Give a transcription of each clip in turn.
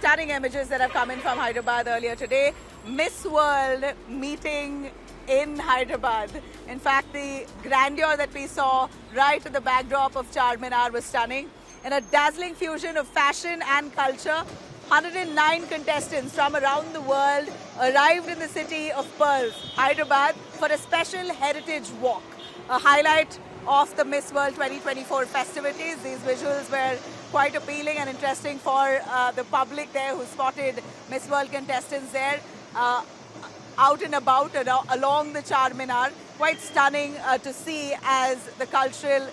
stunning images that have come in from Hyderabad earlier today. Miss World meeting in Hyderabad. In fact, the grandeur that we saw right at the backdrop of Charminar was stunning. In a dazzling fusion of fashion and culture, 109 contestants from around the world arrived in the city of Pearls, Hyderabad, for a special heritage walk, a highlight of the Miss World 2024 festivities. These visuals were quite appealing and interesting for the public there who spotted Miss World contestants there out and about along the Charminar. Quite stunning to see as the cultural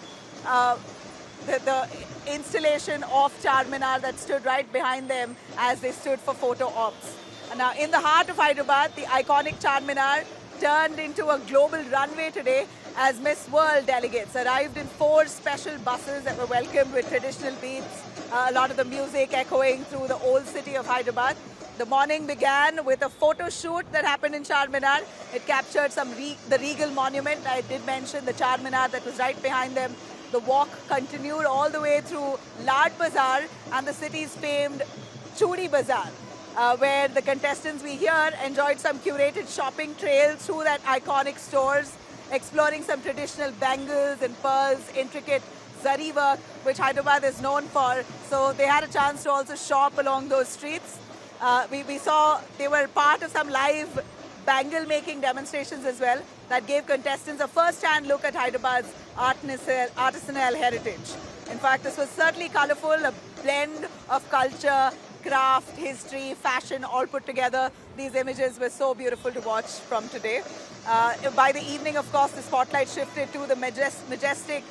the installation of Charminar that stood right behind them as they stood for photo ops. Now, in the heart of Hyderabad, the iconic Charminar turned into a global runway today as Miss World delegates arrived in 4 special buses that were welcomed with traditional beats, a lot of the music echoing through the old city of Hyderabad. The morning began with a photo shoot that happened in Charminar. It captured the Regal Monument. I did mention the Charminar that was right behind them. The walk continued all the way through Lad Bazaar and the city's famed Chudi Bazaar, where the contestants we here enjoyed some curated shopping trails through that iconic stores, exploring some traditional bangles and pearls, intricate zari work, which Hyderabad is known for. So they had a chance to also shop along those streets. We saw they were part of some live bangle making demonstrations as well that gave contestants a first-hand look at Hyderabad's artisanal heritage. In fact, this was certainly colorful, a blend of culture, craft, history, fashion, all put together. These images were so beautiful to watch from today. By the evening, of course, the spotlight shifted to the majestic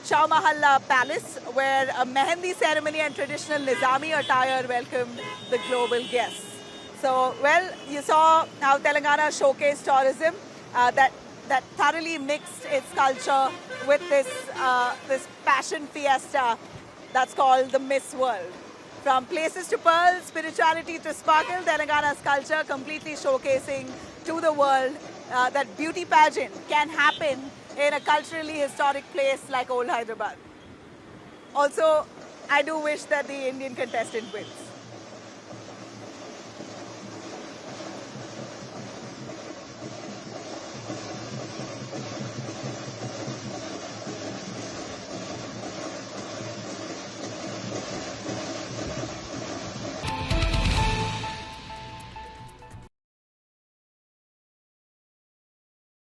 Shah Mahalla Palace, where a Mehendi ceremony and traditional Nizami attire welcomed the global guests. So, well, you saw how Telangana showcased tourism that thoroughly mixed its culture with this passion fiesta that's called the Miss World. From places to pearls, spirituality to sparkle, Telangana's culture completely showcasing to the world that beauty pageant can happen in a culturally historic place like Old Hyderabad. Also, I do wish that the Indian contestant wins.